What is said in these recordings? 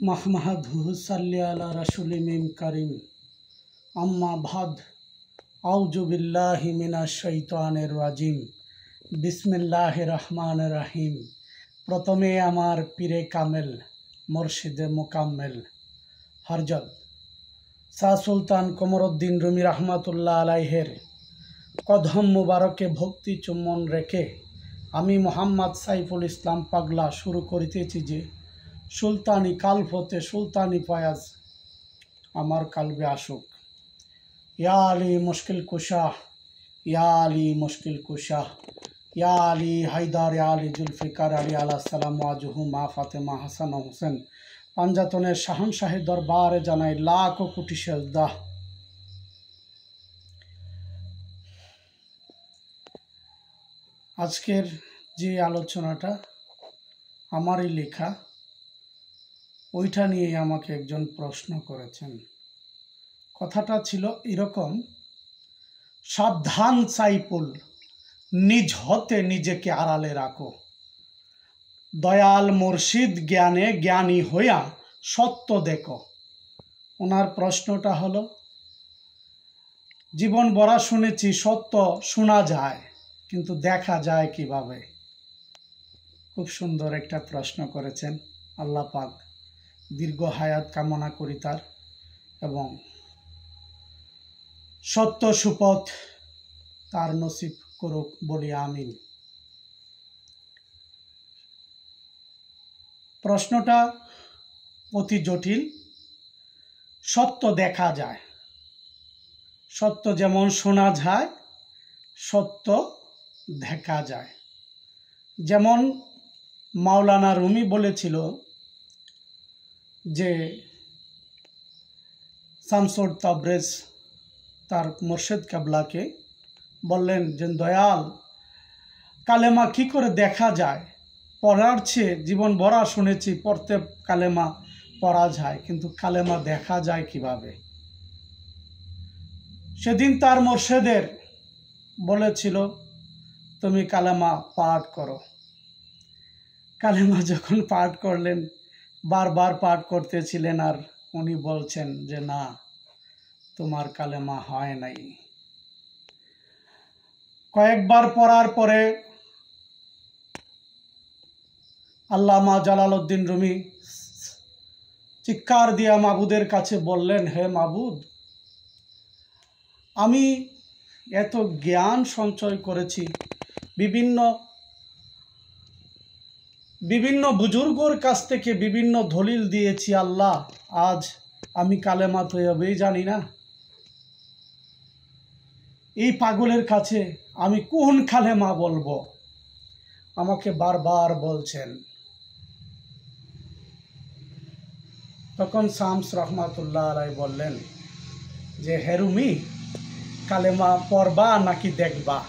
महमदहु सल्ली अला रसूल मीम करीम अम्मा बाद आउज़ु बिल्लाहि मिनाश शैतानिर राजीम बिस्मिल्लाहिर रहमानिर रहीम। प्रथमे आमार पीरे कामेल मुर्शिदे मुकाम्मेल हरजत शाह सुल्तान कमरुद्दीन रूमी रहमतुल्लाह आलाइहिर कदम मुबारके भक्ति चुम्बन रेखे आमी मोहम्मद साइफुल इस्लाम पागला शुरू करितेछि जे सुल्तानी काल्प होते सुल्तानी फयाज आमार काल्बे आसुक। या आली मुश्किल कुशा, या आली मुश्किल कुशा, या आली हैदार, या आली जुल्फिकार आली आला सलाम वाजुहु मा फातेमा हासान हुसैन पांजातनेर शाहनशाही दरबारे जानाई लाखो कोटी सेजदा। आजकेर जे आलोचनाटा आमारई लेखा ওইটা নিয়ে আমাকে একজন প্রশ্ন করেছেন। কথাটা ছিল এরকম, সাবধান সাইফুল, নিজ হতে নিজেকে আড়ালে রাখো, দয়াল মুর্শিদ জ্ঞানে জ্ঞানী হইয়া সত্য দেখো। ওনার প্রশ্নটা হলো, জীবন ভরা শুনেছি সত্য শোনা যায় কিন্তু দেখা যায় কিভাবে। খুব সুন্দর একটা প্রশ্ন করেছেন। আল্লাহ পাক दीर्घ हायात कामना करी तार एवं सत्य सुपथ तार नसीब करुक बोली आमीन। प्रश्नटा अति जटिल। सत्य देखा जाए, सत्य जेमन शोना जाए सत्य देखा जाए। जेमन माওলানা रूमी बोलेछिलो जे शामसुर तबरेज तार मुर्शिद केबला के बोलें जे दयाल कालेमा की करे देखा जाए, पढ़ार छे जीवन भरा शुनेछि पढ़ते कालेमा पढ़ा जाए किन्तु कालेमा देखा जाए किभाबे। सेदिन तार मुर्शिदेर बोलेछिलो तुमी कालेमा पाठ करो। कालेमा जखन पाठ करलेन बार बार पाठ करतेছিলেন আর উনি বলছেন যে না তোমার কালেমা হয় নাই। কয়েকবার পড়ার পরে আল্লামা জালালউদ্দিন রুমি চিৎকার দিয়ে মাবুদের কাছে বললেন, হে মাবুদ, আমি এত জ্ঞান সঞ্চয় করেছি, বিভিন্ন बुजुर्गोर काछ थेके विभिन्न दलिल दिएछि, आल्लाह आज आमी कालेमा तो एभाবেই জানি না। এই পাগলের কাছে আমি কোন কালেমা বলবো? আমাকে বারবার বলছেন। তখন শামস রহমাতুল্লাহ আলাইহি বললেন যে হে রুমি, কালেমা পড়বা নাকি দেখবা?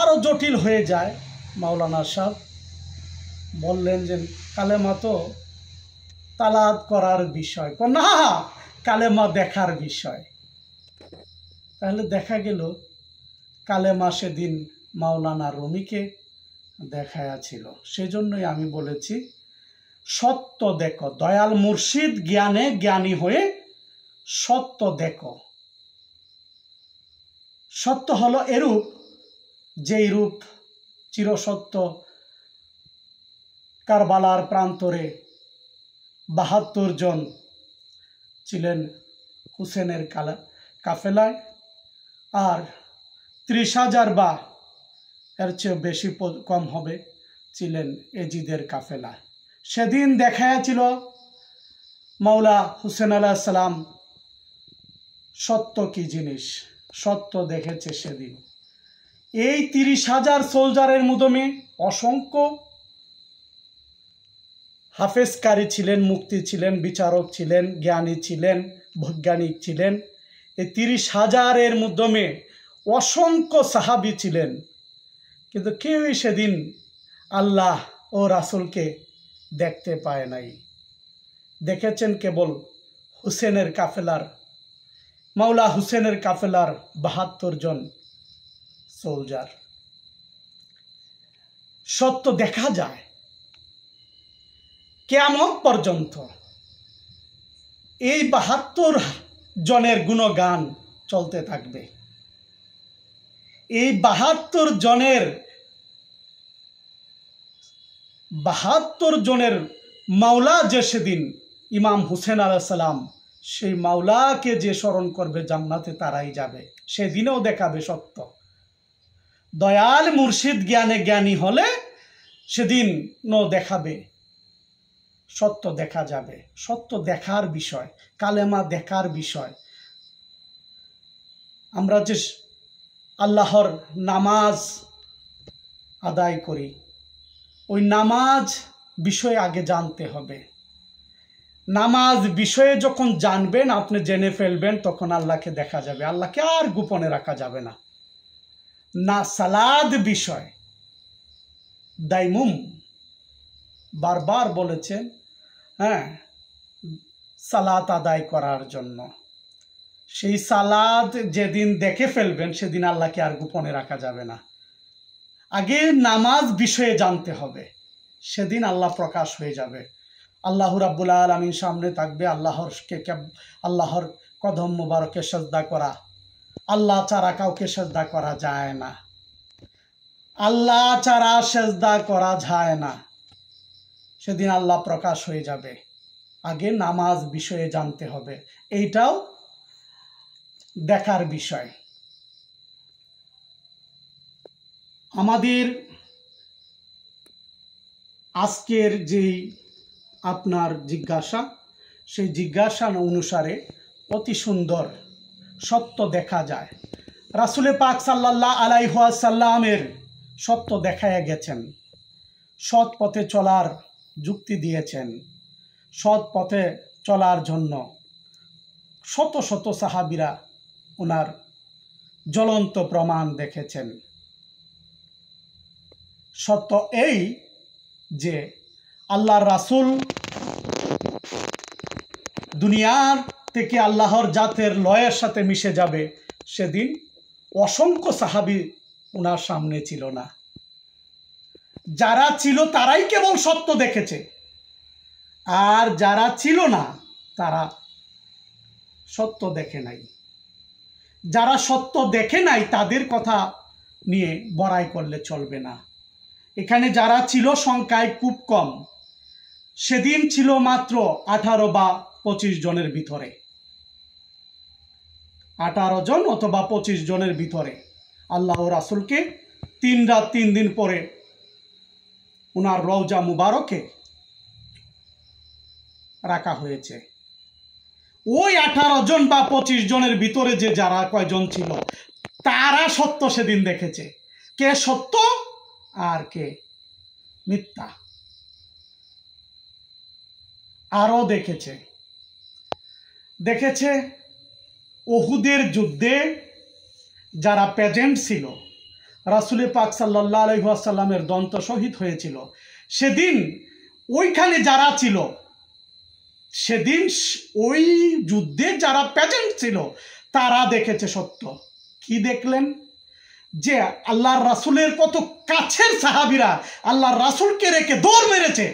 आरो जटिल हो जाए। मौलाना साहब बोलें जे कालेमा तो तालात करार विषय, ना कालेमा देखार विषय। ताहले देखा गेल कालेमा सेदिन मौलाना रूमी के देखाया छिलो। सेजन्यई आमी बोलेछि सत्य देखो, दयाल मुर्शिद ज्ञाने ज्ञानी हये सत्य देखो। सत्य हलो एरूप যেই রূপ চিরসত্য কারবালার প্রান্তরে ৭২ জন ছিলেন হুসেনের কাফেলায়, আর ৩০,০০০ বা এর চেয়ে বেশি কম হবে ছিলেন এজিদের কাফেলায়। সেদিন দেখাইয়াছিল মাওলা হুসেন আলাইহিস সালাম সত্য কি জিনিস, সত্য দেখেছে সেদিন। এই ৩০,০০০ সোলজারের মধ্যে অসংখ্য হাফেজকারী ছিলেন, মুক্তি ছিলেন, বিচারক ছিলেন, জ্ঞানী ছিলেন, বৈজ্ঞানিক ছিলেন। এই ৩০,০০০-এর মধ্যে অসংখ্য সাহাবী ছিলেন, কিন্তু কেউই সেদিন আল্লাহ ও রাসূলকে দেখতে পায় নাই। দেখেছেন কেবল হুসেনের কাফেলার, মাওলা হুসেনের কাফেলার ৭২ জন सोल्जार। सत्य देखा जाए, কিয়ামত পর্যন্ত এই ৭২ জনের গুণগান চলতে থাকবে। এই ৭২ জনের মাওলা যে সেদিন ইমাম হুসেন আলাইহিস সালাম, সেই মাওলাকে যে স্মরণ করবে জান্নাতে তারাই যাবে। সেদিনেও দেখাবে সত্য। দয়াল মুর্শিদ জ্ঞানে জ্ঞানী হলে সেদিন দেখাবে, সত্য দেখা যাবে। সত্য দেখার বিষয়, কালেমা দেখার বিষয়। আমরা যে আল্লাহর নামাজ আদায় করি, ওই নামাজ বিষয়ে আগে জানতে হবে। নামাজ বিষয়ে যখন জানবেন, আপনি জেনে ফেলবেন, তখন আল্লাহকে দেখা যাবে। আল্লাহকে আর গোপনে রাখা যাবে না। না সালাদ বিষয়, দাইমুম বারবার বলেছেন, সালাত আদায় করার জন্য। সেই সালাদ যেদিন দেখে ফেলবেন, সেদিন আল্লাহকে আর গোপনে রাখা যাবে না। আগে নামাজ বিষয়ে জানতে হবে, সেদিন আল্লাহ প্রকাশ হয়ে যাবে। আল্লাহ রাব্বুল আলামিন সামনে থাকবে। আল্লাহর কদম মুবারকে সেজদা করা, আল্লাহ ছাড়া কাউকে সেজদা করা যায় না। আল্লাহ ছাড়া সেজদা করা যায় না। সেদিন আল্লাহ প্রকাশ হয়ে যাবে। আগে নামাজ বিষয়ে জানতে হবে, এইটাও দেখার বিষয়। আমাদের আজকের যেই আপনার জিজ্ঞাসা, সেই জিজ্ঞাসা অনুসারে অতি সুন্দর সত্য দেখা যায়। রাসূল পাক সাল্লাল্লাহু আলাইহি ওয়াসাল্লামের সত্য দেখাইয়া গেছেন। সৎ পথে চলার যুক্তি দিয়েছেন। সৎ পথে চলার জন্য শত শত সাহাবীরা ওনার জ্বলন্ত প্রমাণ দেখেছেন। সত্য এই যে আল্লাহর রাসূল দুনিয়ার থেকে আল্লাহর জাতের লয়ের সাথে মিশে যাবে, সেদিন অসংখ্য সাহাবী ওনার সামনে ছিল না। যারা ছিল তারাই কেবল সত্য দেখেছে, আর যারা ছিল না তারা সত্য দেখে নাই। যারা সত্য দেখে নাই তাদের কথা নিয়ে বড়াই করলে চলবে না। এখানে যারা ছিল সংখ্যায় খুব কম। সেদিন ছিল মাত্র 18 বা 25 জনের ভিতরে, 18 জন অথবা 25 জনের ভিতরে আল্লাহ রাসূলকে 3 রাত 3 দিন পরে ওনার রওজা মুবারকে রাখা হয়েছে। ওই 18 জন বা 25 জনের ভিতরে যে যারা কয়জন ছিল, তারা সত্য সেদিন দেখেছে। কে সত্য আর কে মিথ্যা আরো দেখেছে। উহুদের যুদ্ধে যারা প্রেজেন্ট ছিল, রাসূল পাক সাল্লাল্লাহু আলাইহি ওয়াসাল্লামের দন্ত শহীদ হয়েছিল, সেদিন ওইখানে যারা ছিল, সেদিন ওই যুদ্ধে যারা প্রেজেন্ট ছিল, তারা দেখেছে সত্য। কি দেখলেন? যে আল্লাহর রাসূলের কত কাছের সাহাবীরা আল্লাহর রাসূলকে রেখে দৌড় মেরেছে।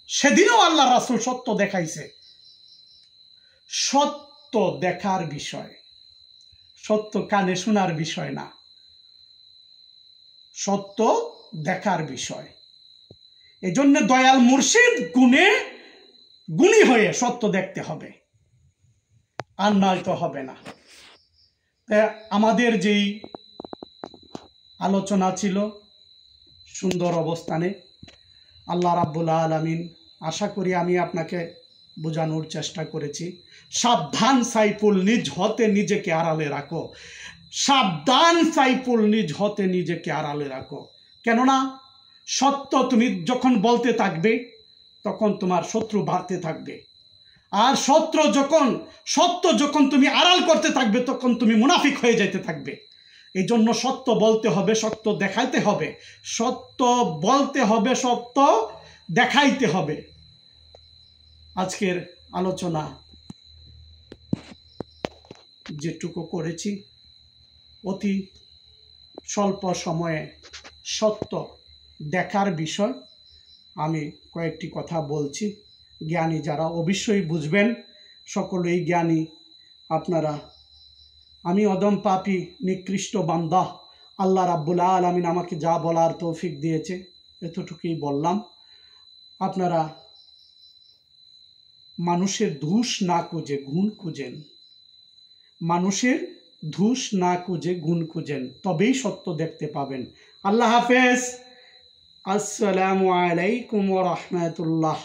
সেদিনও আল্লাহর রাসূল সত্য দেখাইছে। সত্য দেখার বিষয়, সত্য কানে শোনার বিষয় না, সত্য দেখার বিষয়। এজন্য দয়াল মুর্শিদ গুণী হয়ে সত্য দেখতে হবে, আর নয়তো হবে না। আমাদের যেই আলোচনা ছিল সুন্দর অবস্থানে, আল্লাহ রাব্বুল আলামিন, আশা করি আমি আপনাকে বোঝানোর চেষ্টা করেছি। সাবধান সাইফুল, নিজ হতে নিজেকে আড়ালে রাখো। সাবধান সাইফুল, নিজ হতে নিজেকে আড়ালে রাখো। কেননা সত্য তুমি যখন বলতে থাকবে, তখন তোমার শত্রু বাড়তে থাকবে। আর সত্য যখন তুমি আড়াল করতে থাকবে, তখন তুমি মুনাফিক হয়ে যেতে থাকবে। এই জন্য সত্য বলতে হবে, সত্য দেখাইতে হবে, সত্য বলতে হবে, সত্য দেখাইতে হবে। আজকের আলোচনা যেটুকু করেছি, অতি স্বল্প সময়ে সত্য দেখার বিষয় আমি কয়েকটি কথা বলছি। জ্ঞানী যারা অবশ্যই বুঝবেন, সকলেই জ্ঞানী আপনারা। আমি অদম পাপী নিকৃষ্ট বান্দা, আল্লাহ রাব্বুল আলামিন আমাকে যা বলার তৌফিক দিয়েছে এতটুকুই বললাম। আপনারা মানুষের ধূস না খুঁজে গুণ খুঁজেন, মানুষের ধূস না খুঁজে গুণ খুঁজেন, তবেই সত্য দেখতে পাবেন। আল্লাহ হাফেজ। আসসালামু আলাইকুম ওয়া রাহমাতুল্লাহ।